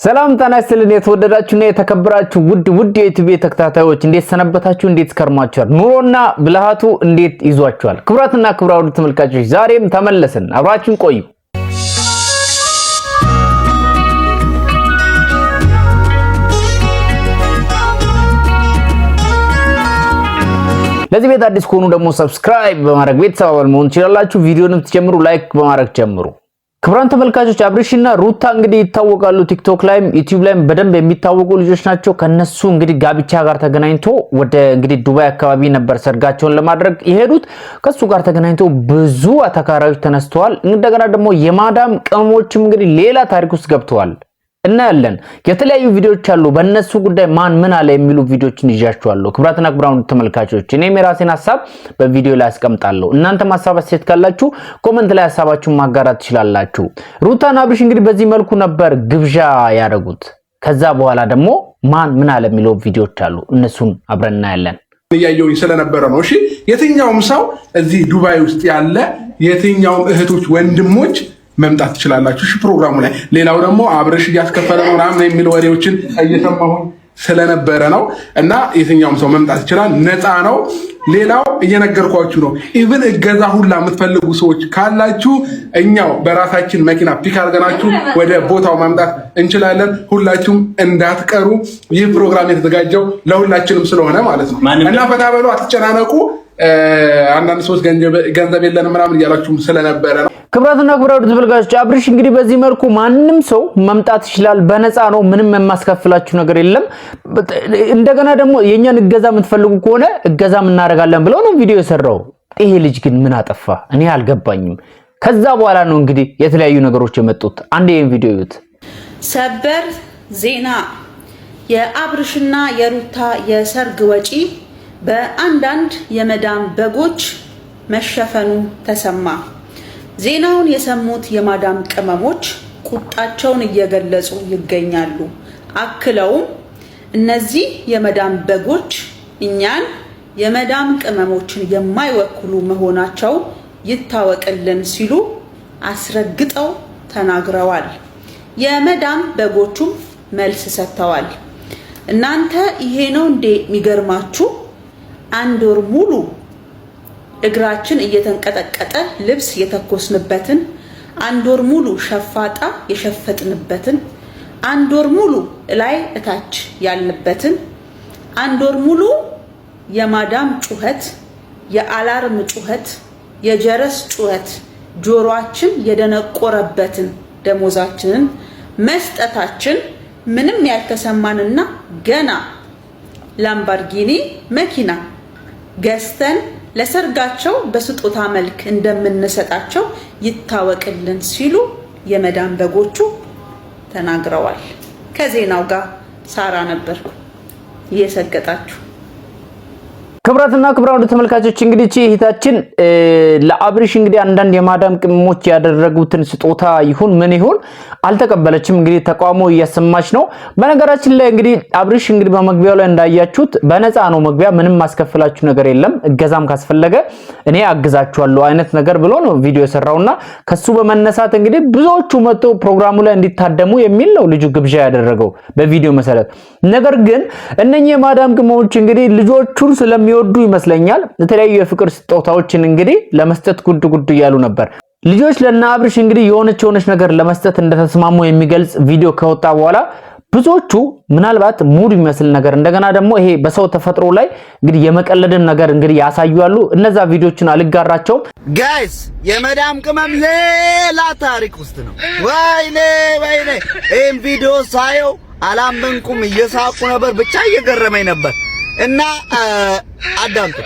ሰላም ተናስተልን የተወደዳችሁና የተከበራችሁ ውድ የዩቲዩብ ተከታታዮች እንዴት ሰነበታችሁ? እንዴት ከርማችኋል? ኑሮና ብልሃቱ እንዴት ይዟችኋል? ክብራትና ክብራውድ ተመልካቾች ዛሬም ተመለስን፣ አብራችሁን ቆዩ። ለዚህ ቤት አዲስ ከሆኑ ደግሞ ሰብስክራይብ በማድረግ ቤተሰብ መሆን ትችላላችሁ። ቪዲዮንም ትጀምሩ ላይክ በማድረግ ጀምሩ። ክብራን ተመልካቾች አብርሽና ሩታ እንግዲህ ይታወቃሉ። ቲክቶክ ላይም ዩቲዩብ ላይም በደንብ የሚታወቁ ልጆች ናቸው። ከነሱ እንግዲህ ጋብቻ ጋር ተገናኝቶ ወደ እንግዲህ ዱባይ አካባቢ ነበር ሰርጋቸውን ለማድረግ የሄዱት። ከሱ ጋር ተገናኝቶ ብዙ አተካራዮች ተነስተዋል። እንደገና ደግሞ የማዳም ቅመሞችም እንግዲህ ሌላ ታሪክ ውስጥ ገብተዋል እናያለን። የተለያዩ ቪዲዮዎች አሉ። በእነሱ ጉዳይ ማን ምን አለ የሚሉ ቪዲዮችን ይዣችኋለሁ። ክብራትና ክብራን ተመልካቾች እኔም የራሴን ሐሳብ በቪዲዮ ላይ አስቀምጣለሁ። እናንተም ሐሳብ አስተያየት ካላችሁ ኮሜንት ላይ ሐሳባችሁን ማጋራት ትችላላችሁ። ሩታና አብርሽ እንግዲህ በዚህ መልኩ ነበር ግብዣ ያደረጉት። ከዛ በኋላ ደግሞ ማን ምን አለ የሚለው ቪዲዮዎች አሉ። እነሱን አብረን እናያለን። ያየውኝ ስለነበረ ነው። እሺ የትኛውም ሰው እዚህ ዱባይ ውስጥ ያለ የትኛውም እህቶች ወንድሞች መምጣት ትችላላችሁ እሺ ፕሮግራሙ ላይ። ሌላው ደግሞ አብርሽ እያስከፈለ ነው ምናምን የሚል ወሬዎችን እየሰማሁኝ ስለነበረ ነው እና የትኛውም ሰው መምጣት ይችላል፣ ነፃ ነው። ሌላው እየነገርኳችሁ ነው። ኢቭን እገዛ ሁላ የምትፈልጉ ሰዎች ካላችሁ እኛው በራሳችን መኪና ፒክ አድርገናችሁ ወደ ቦታው ማምጣት እንችላለን። ሁላችሁም እንዳትቀሩ። ይህ ፕሮግራም የተዘጋጀው ለሁላችንም ስለሆነ ማለት ነው እና ፈታ በሉ፣ አትጨናነቁ። አንዳንድ ሰዎች ገንዘብ የለንም ምናምን እያላችሁ ስለነበረ ነው። ክብራትና ክብራውድ ተመልካቾች አብርሽ እንግዲህ በዚህ መልኩ ማንንም ሰው መምጣት ይችላል፣ በነፃ ነው፣ ምንም የማስከፍላችሁ ነገር የለም። እንደገና ደግሞ የኛን እገዛ የምትፈልጉ ከሆነ እገዛም እናደርጋለን ብለው ነው ቪዲዮ የሰራው። ይሄ ልጅ ግን ምን አጠፋ? እኔ አልገባኝም። ከዛ በኋላ ነው እንግዲህ የተለያዩ ነገሮች የመጡት። አንድ ይሄን ቪዲዮ እዩት። ሰበር ዜና፣ የአብርሽና የሩታ የሰርግ ወጪ በአንዳንድ የመዳም በጎች መሸፈኑ ተሰማ። ዜናውን የሰሙት የማዳም ቅመሞች ቁጣቸውን እየገለጹ ይገኛሉ። አክለውም እነዚህ የመዳም በጎች እኛን የመዳም ቅመሞችን የማይወክሉ መሆናቸው ይታወቅልን ሲሉ አስረግጠው ተናግረዋል። የመዳም በጎቹም መልስ ሰጥተዋል። እናንተ ይሄ ነው እንዴ የሚገርማችሁ? አንድ ወር ሙሉ እግራችን እየተንቀጠቀጠ ልብስ የተኮስንበትን፣ አንድ ወር ሙሉ ሸፋጣ የሸፈጥንበትን፣ አንድ ወር ሙሉ ላይ እታች ያልንበትን፣ አንድ ወር ሙሉ የማዳም ጩኸት፣ የአላርም ጩኸት፣ የጀረስ ጩኸት ጆሮአችን የደነቆረበትን ደሞዛችንን መስጠታችን ምንም ያልተሰማንና ገና ላምባርጊኒ መኪና ገዝተን ለሰርጋቸው በስጦታ መልክ እንደምንሰጣቸው ይታወቅልን ሲሉ የመዳም በጎቹ ተናግረዋል። ከዜናው ጋር ሳራ ነበርኩ እየሰገጣችሁ። ክብራትና ክብራውድ ተመልካቾች እንግዲህ እህታችን ለአብርሽ እንግዲህ አንዳንድ የማዳም ቅመሞች ያደረጉትን ስጦታ ይሁን ምን ይሁን አልተቀበለችም። እንግዲህ ተቃውሞ እያሰማች ነው። በነገራችን ላይ እንግዲህ አብርሽ እንግዲህ በመግቢያው ላይ እንዳያችሁት በነፃ ነው መግቢያ፣ ምንም ማስከፈላችሁ ነገር የለም፣ እገዛም ካስፈለገ እኔ አግዛችኋለሁ አይነት ነገር ብሎ ነው ቪዲዮ የሰራውና ከሱ በመነሳት እንግዲህ ብዙዎቹ መጥተው ፕሮግራሙ ላይ እንዲታደሙ የሚል ነው ልጁ ግብዣ ያደረገው በቪዲዮ መሰረት። ነገር ግን እነኚህ የማዳም ቅመሞች እንግዲህ ልጆቹን ስለሚወዱ ይመስለኛል የተለያዩ የፍቅር ስጦታዎችን እንግዲህ ለመስጠት ጉድ እያሉ ነበር። ልጆች ለና አብርሽ እንግዲህ የሆነች ነገር ለመስጠት እንደተስማሙ የሚገልጽ ቪዲዮ ከወጣ በኋላ ብዙዎቹ ምናልባት ሙድ የሚመስል ነገር እንደገና ደግሞ ይሄ በሰው ተፈጥሮ ላይ እንግዲህ የመቀለድን ነገር እንግዲህ ያሳያሉ። እነዛ ቪዲዮችን አልጋራቸውም። ጋይስ የመዳም ቅመም ሌላ ታሪክ ውስጥ ነው። ወይኔ ይሄን ቪዲዮ ሳየው አላመንኩም፣ እየሳቁ ነበር፣ ብቻ እየገረመኝ ነበር እና አዳምጡ።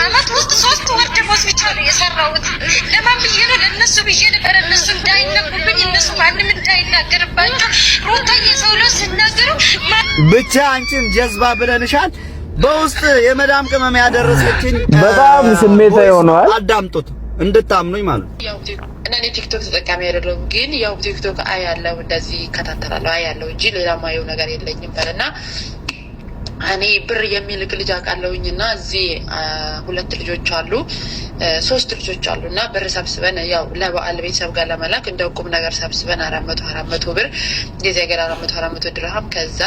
አመት ውስጥ 3 ወር ደሞዝ ብቻ ነው የሰራሁት። ለማን ብዬ ነው? ለነሱ ብዬ ነበር። እነሱ እንዳይነኩብኝ፣ እነሱ ማንም እንዳይናገርባቸው። ሩታ የሰው ልጅ ሲናገሩ ብቻ አንቺን ጀዝባ ብለንሻል። በውስጥ የመዳም ቅመም ያደረሰችኝ በጣም ስሜታዊ ሆኗል። አዳምጡት እንድታምኑኝ ማለት ያው እኔ ቲክቶክ ተጠቃሚ አይደለሁም፣ ግን ያው ቲክቶክ አያለው እንደዚህ እከታተላለሁ አያለው እንጂ ሌላ ማየው ነገር የለኝም። በለና እኔ ብር የሚልክ ልጅ አውቃለሁኝና እዚህ 2 ልጆች አሉ 3 ልጆች አሉና ብር ሰብስበን ያው ለበዓል ቤተሰብ ጋር ለመላክ እንደው ቁም ነገር ሰብስበን 400 ብር የዚህ ሀገር 400 ድርሃም ከዛ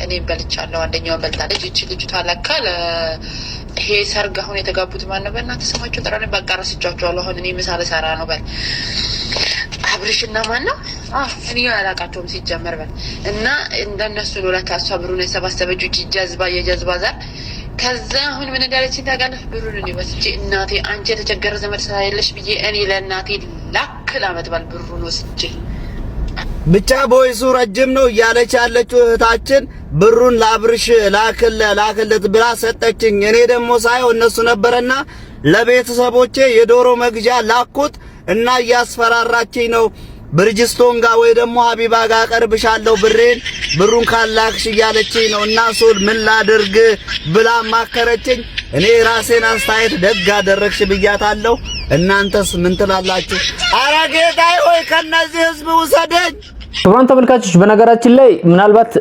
እኔም በልቻለሁ አንደኛውን በልታለች እቺ ልጅቷ ለካ ይሄ ሰርግ አሁን የተጋቡት ማን ነው በእናትህ ስማቸው ጥራኔ በቃ ረስቻቸዋለሁ አሁን እኔ ምሳሌ ሰራ ነው በል አብርሽና ማን ነው እኔ አላውቃቸውም ሲጀመር በል እና እንደነሱ ነው ለካ እሷ ብሩን የሰባሰበችው ጀዝባ የጀዝባ ዛር ከዛ አሁን ምን እንዳለችኝ ታውቃለህ ብሩን እኔ ወስጄ እናቴ አንቺ የተቸገረ ዘመድ ስላለሽ ብዬ እኔ ለእናቴ ላክል አመት ባል ብሩን ወስጄ ብቻ ቦይሱ ረጅም ነው እያለች ያለችው እህታችን ብሩን ለአብርሽ ላክለት ብላ ሰጠችኝ። እኔ ደግሞ ሳየው እነሱ ነበርና ለቤተሰቦቼ የዶሮ መግዣ ላኩት እና እያስፈራራችኝ ነው ብርጅስቶን ጋር ወይ ደግሞ ሀቢባ ጋር ቀርብሻለሁ ብሩን ካላክሽ እያለችኝ ነው እና ሶል ምን ላድርግ ብላ ማከረችኝ። እኔ ራሴን አስተያየት ደግ አደረግሽ ብያታለሁ። እናንተስ ምን ትላላችሁ? ኧረ ጌታዬ ሆይ ከነዚህ ህዝብ ውሰደኝ። ክቡራን ተመልካቾች በነገራችን ላይ ምናልባት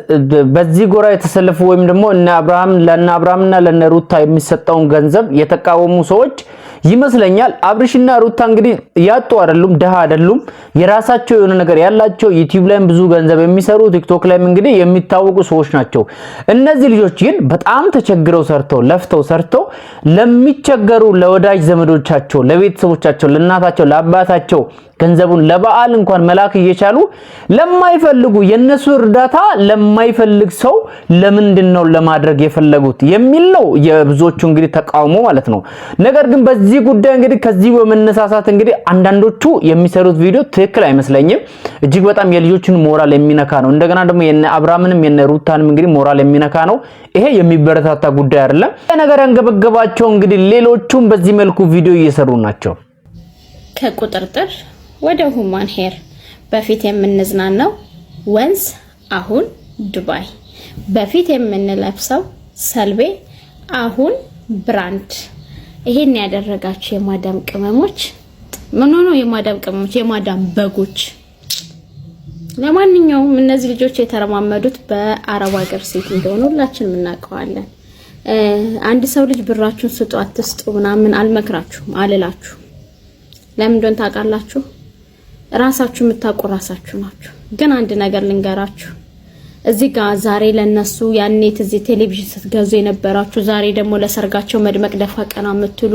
በዚህ ጎራ የተሰለፉ ወይም ደግሞ ለእነ አብርሃምና ለእነ ሩታ የሚሰጠውን ገንዘብ የተቃወሙ ሰዎች ይመስለኛል። አብርሽና ሩታ እንግዲህ ያጡ አይደሉም፣ ደሃ አይደሉም። የራሳቸው የሆነ ነገር ያላቸው ዩቲዩብ ላይም ብዙ ገንዘብ የሚሰሩ ቲክቶክ ላይም እንግዲህ የሚታወቁ ሰዎች ናቸው። እነዚህ ልጆች ግን በጣም ተቸግረው ሰርተው ለሚቸገሩ ለወዳጅ ዘመዶቻቸው፣ ለቤተሰቦቻቸው፣ ለእናታቸው፣ ለአባታቸው ገንዘቡን ለበዓል እንኳን መላክ እየቻሉ ለማይፈልጉ የነሱ እርዳታ ለማይፈልግ ሰው ለምንድነው ለማድረግ የፈለጉት የሚል ነው የብዙዎቹ እንግዲህ ተቃውሞ ማለት ነው። ነገር ግን በዚህ ጉዳይ እንግዲህ ከዚህ በመነሳሳት እንግዲህ አንዳንዶቹ የሚሰሩት ቪዲዮ ትክክል አይመስለኝም። እጅግ በጣም የልጆችን ሞራል የሚነካ ነው። እንደገና ደግሞ የነ አብርሃምንም የነ ሩታንም እንግዲህ ሞራል የሚነካ ነው። ይሄ የሚበረታታ ጉዳይ አይደለም። ነገር ያንገበገባቸው እንግዲህ ሌሎቹም በዚህ መልኩ ቪዲዮ እየሰሩ ናቸው። ከቁጥርጥር ወደ ሁማን ሄር በፊት የምንዝናናው ወንዝ አሁን ዱባይ፣ በፊት የምንለብሰው ሰልቤ አሁን ብራንድ። ይሄን ያደረጋችሁ የማዳም ቅመሞች ምን ሆኖ የማዳም ቅመሞች የማዳም በጎች። ለማንኛውም እነዚህ ልጆች የተረማመዱት በአረብ ሀገር ሴት እንደሆነ ሁላችንም እናውቀዋለን። አንድ ሰው ልጅ ብራችሁን ስጡ አትስጡ ምናምን አልመክራችሁም አልላችሁ። ለምን እንደሆነ ታውቃላችሁ? ራሳችሁ የምታውቁ ራሳችሁ ናችሁ። ግን አንድ ነገር ልንገራችሁ። እዚህ ጋር ዛሬ ለነሱ ያኔ እዚህ ቴሌቪዥን ስትገዙ የነበራችሁ ዛሬ ደግሞ ለሰርጋቸው መድመቅ ደፋ ቀና የምትሉ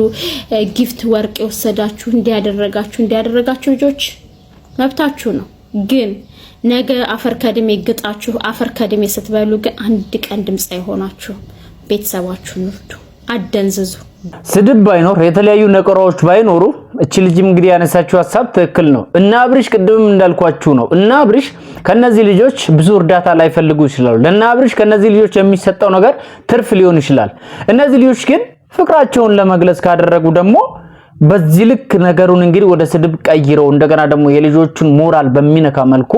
ጊፍት ወርቅ የወሰዳችሁ እንዲያደረጋችሁ ልጆች መብታችሁ ነው። ግን ነገ አፈር ከድሜ ግጣችሁ አፈር ከድሜ ስትበሉ ግን አንድ ቀን ድምጽ አይሆናችሁ። ቤተሰባችሁን እርዱ፣ አደንዝዙ። ስድብ ባይኖር የተለያዩ ነቀራዎች ባይኖሩ እቺ ልጅም እንግዲህ ያነሳችው ሐሳብ ትክክል ነው። እና አብርሽ ቅድምም እንዳልኳችሁ ነው። እና አብርሽ ከነዚህ ልጆች ብዙ እርዳታ ላይፈልጉ ይችላሉ። ለና አብርሽ ከነዚህ ልጆች የሚሰጠው ነገር ትርፍ ሊሆን ይችላል። እነዚህ ልጆች ግን ፍቅራቸውን ለመግለጽ ካደረጉ ደግሞ በዚህ ልክ ነገሩን እንግዲህ ወደ ስድብ ቀይረው እንደገና ደግሞ የልጆቹን ሞራል በሚነካ መልኩ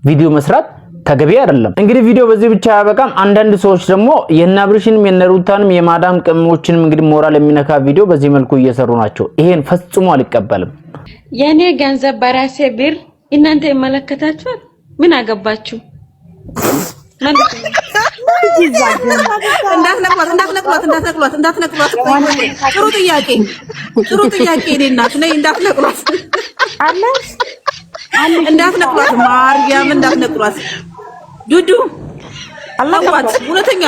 ቪዲዮ መስራት ተገቢ አይደለም። እንግዲህ ቪዲዮ በዚህ ብቻ ያበቃም። አንዳንድ ሰዎች ደግሞ የናብርሽንም የነሩታንም የማዳም ቅመሞችንም እንግዲህ ሞራል የሚነካ ቪዲዮ በዚህ መልኩ እየሰሩ ናቸው። ይሄን ፈጽሞ አልቀበልም። የኔ ገንዘብ በራሴ ብር እናንተ ይመለከታችኋል? ምን አገባችሁ? እንዳትነቅሏት። ጥሩ ጥያቄ እናት ነኝ። እንዳትነቅሏት ማርያም፣ እንዳትነቅሏት ዱዱ አላቋት። ሁለተኛ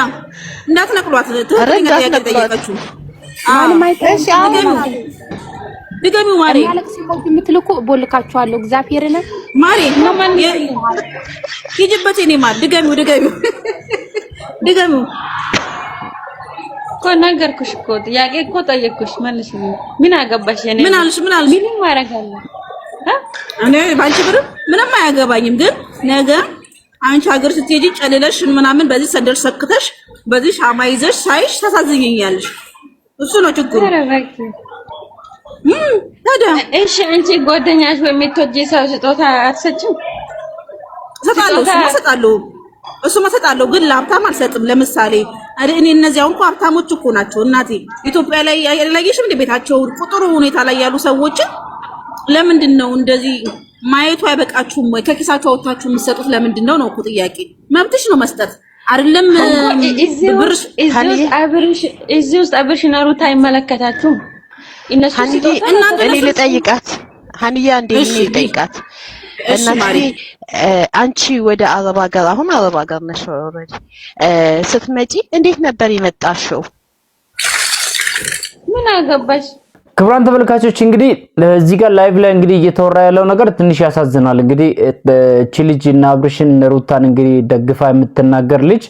እንዳትነቅሏት። ትክክለኛ ጥያቄ ጠየቀችው። ድገሚው ማሬ። የምትልኩ ቦልካችኋለሁ። እግዚአብሔርን ማሬ ሂጂበት። እኔ ማር ድገሚው እኮ ነገርኩሽ እኮ ጥያቄ እኮ ጠየቅኩሽ። መልሽ። ምን አገባሽ? የኔ ምን አልሽ? ምንም ማረጋለሁ እኔ ባንቺ ብር ምንም አያገባኝም። ግን ነገ አንቺ ሀገር ስትሄጂ ጨልለሽ ምናምን በዚህ ሰደር ሰክተሽ በዚህ ሻማ ይዘሽ ሳይሽ ታሳዝኘኛለሽ። እሱ ነው ችግሩ። ታዲያ እሺ አንቺ ጓደኛሽ ወይ የምትወጂ ሰው ስጦታ አትሰጭም? እሰጣለሁ ግን ለሀብታም አልሰጥም። ለምሳሌ እኔ እነዚያው እንኳን ሀብታሞች እኮ ናቸው እናቴ። ኢትዮጵያ ላይ ያለየሽም እንደ ቤታቸው ቁጥሩ ሁኔታ ላይ ያሉ ሰዎች ለምንድን ነው እንደዚህ ማየቱ አይበቃችሁም ወይ? ከኪሳችሁ አውጥታችሁ የምትሰጡት ለምንድን ነው እኮ ጥያቄ። መብትሽ ነው መስጠት። አይደለም እዚህ ውስጥ አብርሽና ሩታ አይመለከታችሁም። እነሱ እኔ ልጠይቃት ሀኒያ እንዴ እኔ ልጠይቃት እናቴ አንቺ ወደ አረብ ሀገር አሁን አረብ ሀገር ነሽ ኦልሬዲ ስትመጪ እንዴት ነበር የመጣሽው? ምን አገባሽ? ክቡራን ተመልካቾች እንግዲህ እዚህ ጋር ላይቭ ላይ እንግዲህ እየተወራ ያለው ነገር ትንሽ ያሳዝናል። እንግዲህ እቺ ልጅ እና አብርሽን ሩታን እንግዲህ ደግፋ የምትናገር ልጅ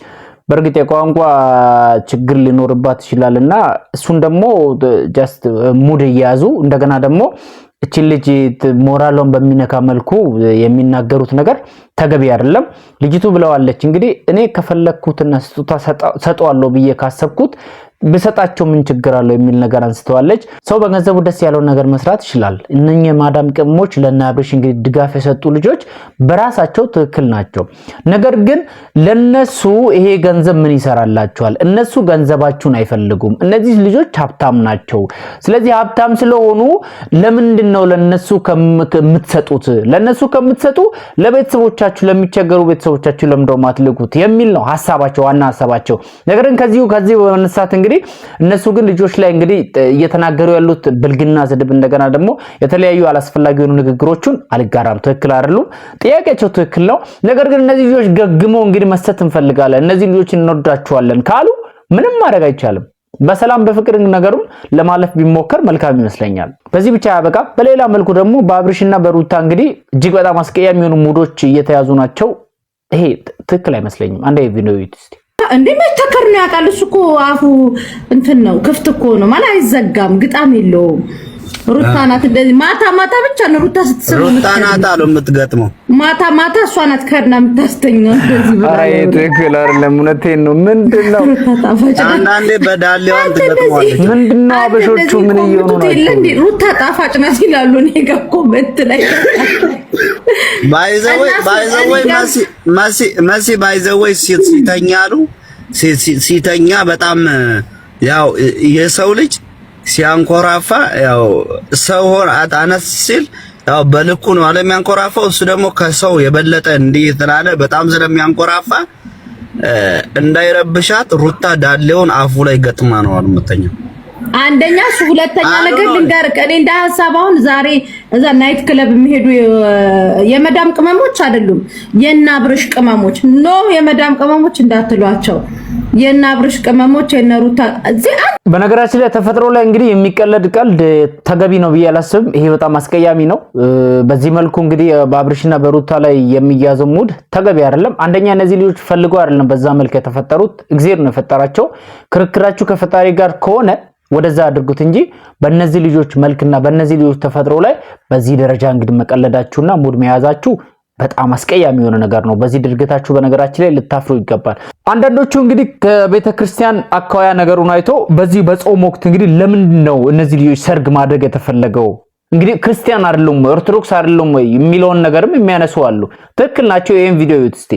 በርግጥ የቋንቋ ችግር ሊኖርባት ይችላልና እሱን ደግሞ ጀስት ሙድ እያያዙ እንደገና ደግሞ እቺ ልጅ ሞራሏን በሚነካ መልኩ የሚናገሩት ነገር ተገቢ አይደለም። ልጅቱ ብለዋለች እንግዲህ እኔ ከፈለኩትና ስጦታ ሰጣዋለሁ ብዬ ካሰብኩት በሰጣቸው ምን ችግር አለው የሚል ነገር አንስተዋለች። ሰው በገንዘቡ ደስ ያለው ነገር መስራት ይችላል። እነኛ ማዳም ቅሞች ለናብርሽ እንግዲህ ድጋፍ የሰጡ ልጆች በራሳቸው ትክክል ናቸው። ነገር ግን ለነሱ ይሄ ገንዘብ ምን ይሰራላቸዋል? እነሱ ገንዘባችሁን አይፈልጉም። እነዚህ ልጆች ሀብታም ናቸው። ስለዚህ ሀብታም ስለሆኑ ለምንድነው ለነሱ ከምትሰጡት? ለነሱ ከምትሰጡ ለቤተሰቦቻችሁ ለሚቸገሩ ቤተሰቦቻችሁ ለምንድነው ማትልኩት የሚል ነው ሐሳባቸው፣ ዋና ሐሳባቸው። ነገር ግን ከዚህ በመነሳት እንግዲህ እነሱ ግን ልጆች ላይ እንግዲህ እየተናገሩ ያሉት ብልግና፣ ስድብ እንደገና ደግሞ የተለያዩ አላስፈላጊ የሆኑ ንግግሮችን አልጋራም። ትክክል አይደሉም። ጥያቄያቸው ትክክል ነው። ነገር ግን እነዚህ ልጆች ገግመው እንግዲህ መስጠት እንፈልጋለን፣ እነዚህ ልጆች እንወዳቸዋለን ካሉ ምንም ማድረግ አይቻልም። በሰላም በፍቅር ነገሩን ለማለፍ ቢሞከር መልካም ይመስለኛል። በዚህ ብቻ ያበቃ። በሌላ መልኩ ደግሞ በአብርሽና በሩታ እንግዲህ እጅግ በጣም አስቀያሚ የሆኑ ሙዶች እየተያዙ ናቸው። ይሄ ትክክል አይመስለኝም። አንዴ ቪዲዮ ይስቲ እንዴ መተከር ነው ያውቃል። እሱ እኮ አፉ እንትን ነው ክፍት እኮ ነው ማለት አይዘጋም፣ ግጣም የለውም። ሩታ ናት እንደዚህ ማታ ማታ ብቻ ነው ሩታ ስትሰሩ ሩታ ናት አሉ የምትገጥመው ማታ ማታ እሷ ናት ከርና የምታስተኛው እንደዚህ ብላ። አይ ትክክል አይደለም። እውነቴን ነው። ምንድነው አንዳንዴ በዳሌዋን ትገጥመዋለች። ምንድነው አበሾቹ ምን እየሆኑ ናቸው? ሩታ ጣፋጭ ናት ይላሉ። እኔ ጋር ኮሜንት ላይ ባይዘወይ መሲ ባይዘወይ ሲተኛሉ ሲተኛ በጣም ያው የሰው ልጅ ሲያንኮራፋ ያው ሰው ሆነ አነስ ሲል ያው በልኩ ነው አለ የሚያንኮራፋው። እሱ ደግሞ ከሰው የበለጠ እንዲህ ተላለ በጣም ስለሚያንኮራፋ እንዳይረብሻት ሩታ ዳሌውን አፉ ላይ ገጥማ ነው አልመተኛው። አንደኛ እሱ፣ ሁለተኛ ነገር ልንገርህ እኔ እንደ ሐሳብ አሁን ዛሬ እዛ ናይት ክለብ የሚሄዱ የመዳም ቅመሞች አይደሉም የናብርሽ ቅመሞች ኖ የመዳም ቅመሞች እንዳትሏቸው የናብርሽ ቅመሞች የነሩታ እዚህ። በነገራችን ላይ ተፈጥሮ ላይ እንግዲህ የሚቀለድ ቀልድ ተገቢ ነው ብዬ አላስብም። ይሄ በጣም አስቀያሚ ነው። በዚህ መልኩ እንግዲህ በአብርሽና በሩታ ላይ የሚያዘው ሙድ ተገቢ አይደለም። አንደኛ እነዚህ ልጆች ፈልገው አይደለም በዛ መልኩ የተፈጠሩት፣ እግዚአብሔር ነው የፈጠራቸው። ክርክራችሁ ከፈጣሪ ጋር ከሆነ ወደዛ አድርጉት እንጂ በእነዚህ ልጆች መልክና በእነዚህ ልጆች ተፈጥሮ ላይ በዚህ ደረጃ እንግዲህ መቀለዳችሁና ሙድ መያዛችሁ በጣም አስቀያሚ የሆነ ነገር ነው። በዚህ ድርጊታችሁ በነገራችን ላይ ልታፍሩ ይገባል። አንዳንዶቹ እንግዲህ ከቤተክርስቲያን አካባቢ ነገሩን አይቶ በዚህ በጾም ወቅት እንግዲህ ለምንድን ነው እነዚህ ልጆች ሰርግ ማድረግ የተፈለገው? እንግዲህ ክርስቲያን አይደሉም ኦርቶዶክስ አይደሉም ወይ የሚለውን ነገርም የሚያነሱ አሉ። ትክክል ናቸው። ይሄን ቪዲዮ እዩት እስቲ።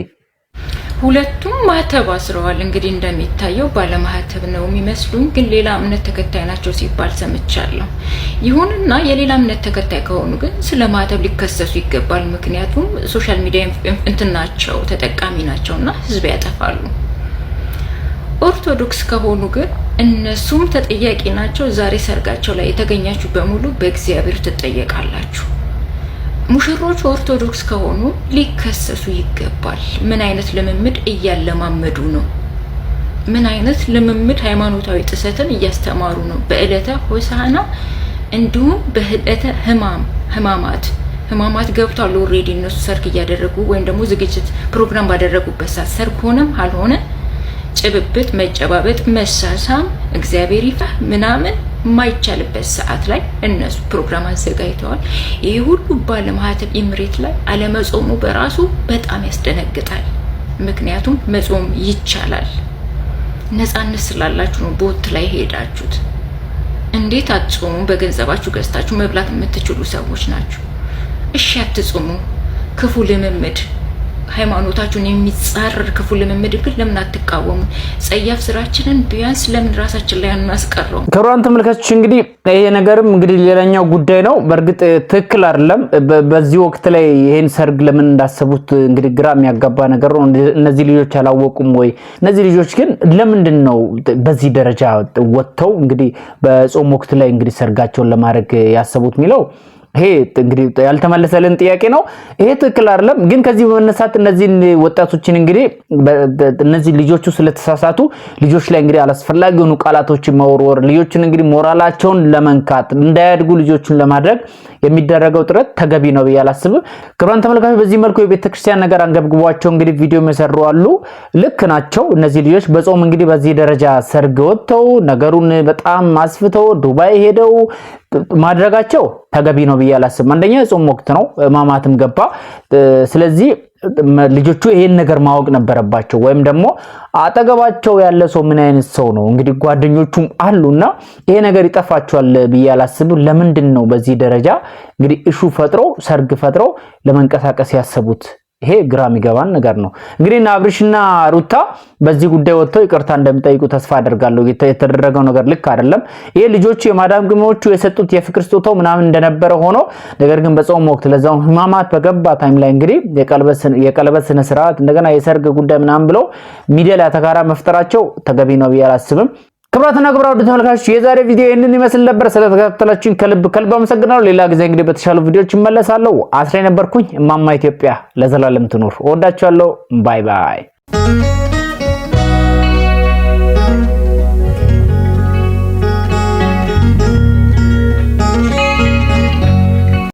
ሁለቱም ማህተብ አስረዋል። እንግዲህ እንደሚታየው ባለማህተብ ነው የሚመስሉኝ፣ ግን ሌላ እምነት ተከታይ ናቸው ሲባል ሰምቻለሁ። ይሁንና የሌላ እምነት ተከታይ ከሆኑ ግን ስለ ማህተብ ሊከሰሱ ይገባል። ምክንያቱም ሶሻል ሚዲያ እንትን ናቸው፣ ተጠቃሚ ናቸውና ህዝብ ያጠፋሉ። ኦርቶዶክስ ከሆኑ ግን እነሱም ተጠያቂ ናቸው። ዛሬ ሰርጋቸው ላይ የተገኛችሁ በሙሉ በእግዚአብሔር ትጠየቃላችሁ። ሙሽሮች ኦርቶዶክስ ከሆኑ ሊከሰሱ ይገባል። ምን አይነት ልምምድ እያለማመዱ ነው? ምን አይነት ልምምድ ሃይማኖታዊ ጥሰትን እያስተማሩ ነው? በእለተ ሆሳዕና እንዲሁም በእለተ ህማማት ገብቷል። ኦሬዲ እነሱ ሰርግ እያደረጉ ወይም ደግሞ ዝግጅት ፕሮግራም ባደረጉበት ሰዓት ሰርግ ሆነም አልሆነ ጭብብት፣ መጨባበጥ፣ መሳሳም እግዚአብሔር ይፋ ምናምን ማይቻልበት ሰዓት ላይ እነሱ ፕሮግራም አዘጋጅተዋል። ይሄ ሁሉ ባለማህተብ ኢምሬት ላይ አለመጾሙ በራሱ በጣም ያስደነግጣል። ምክንያቱም መጾም ይቻላል። ነፃነት ስላላችሁ ነው ቦት ላይ ሄዳችሁት። እንዴት አትጾሙ? በገንዘባችሁ ገዝታችሁ መብላት የምትችሉ ሰዎች ናችሁ። እሺ አትጾሙ። ክፉ ልምምድ ሃይማኖታችሁን የሚጻረር ክፉ ልምምድ ግን ለምን አትቃወሙ? ጸያፍ ስራችንን ቢያንስ ለምን ራሳችን ላይ አናስቀረው? ክቡራን ተመልካቾች እንግዲህ ይሄ ነገርም እንግዲህ ሌላኛው ጉዳይ ነው። በእርግጥ ትክክል አይደለም። በዚህ ወቅት ላይ ይሄን ሰርግ ለምን እንዳሰቡት እንግዲህ ግራ የሚያጋባ ነገር ነው። እነዚህ ልጆች አላወቁም ወይ? እነዚህ ልጆች ግን ለምንድን ነው በዚህ ደረጃ ወጥተው እንግዲህ በጾም ወቅት ላይ እንግዲህ ሰርጋቸውን ለማድረግ ያሰቡት ሚለው ይሄ እንግዲህ ያልተመለሰልን ጥያቄ ነው። ይሄ ትክክል አይደለም። ግን ከዚህ በመነሳት እነዚህ ወጣቶችን እንግዲህ እነዚህ ልጆቹ ስለተሳሳቱ ልጆች ላይ እንግዲህ አላስፈላጊ የሆኑ ቃላቶችን መወርወር ልጆችን እንግዲህ ሞራላቸውን ለመንካት እንዳያድጉ ልጆችን ለማድረግ የሚደረገው ጥረት ተገቢ ነው ብዬ አላስብም። ክቡራን ተመልካቾች በዚህ መልኩ የቤተክርስቲያን ነገር አንገብግቧቸው እንግዲህ ቪዲዮ መሰሩ አሉ። ልክ ናቸው። እነዚህ ልጆች በጾም እንግዲህ በዚህ ደረጃ ሰርግ ወጥተው ነገሩን በጣም አስፍተው ዱባይ ሄደው ማድረጋቸው ተገቢ ነው ብዬ አላስብም። አንደኛ የጾም ወቅት ነው፣ ማማትም ገባ። ስለዚህ ልጆቹ ይሄን ነገር ማወቅ ነበረባቸው። ወይም ደግሞ አጠገባቸው ያለ ሰው ምን አይነት ሰው ነው እንግዲህ ጓደኞቹም አሉና ይሄ ነገር ይጠፋቸዋል ብዬ አላስብም። ለምንድን ነው በዚህ ደረጃ እንግዲህ እሹ ፈጥሮ ሰርግ ፈጥሮ ለመንቀሳቀስ ያሰቡት? ይሄ ግራ የሚገባን ነገር ነው። እንግዲህ አብርሽና ሩታ በዚህ ጉዳይ ወጥተው ይቅርታ እንደሚጠይቁ ተስፋ አደርጋለሁ። የተደረገው ነገር ልክ አይደለም። ይሄ ልጆቹ የማዳም ግሞቹ የሰጡት የፍቅር ስጦታው ምናምን እንደነበረ ሆኖ ነገር ግን በጾም ወቅት ለዛው ህማማት በገባ ታይም ላይ እንግዲህ የቀለበት ስነ ስርዓት እንደገና የሰርግ ጉዳይ ምናምን ብለው ሚዲያ ላይ ተካራ መፍጠራቸው ተገቢ ነው ብዬ አላስብም። ክብራትና ክብራውድ ተመልካቾች የዛሬ ቪዲዮ ይሄንን ይመስል ነበር። ስለተከታተላችሁኝ ከልብ አመሰግናለሁ። ሌላ ጊዜ እንግዲህ በተሻሉ ቪዲዮዎች እመለሳለሁ። አስሬ ነበርኩኝ። እማማ ኢትዮጵያ ለዘላለም ትኑር። እወዳችኋለሁ። ባይ ባይ።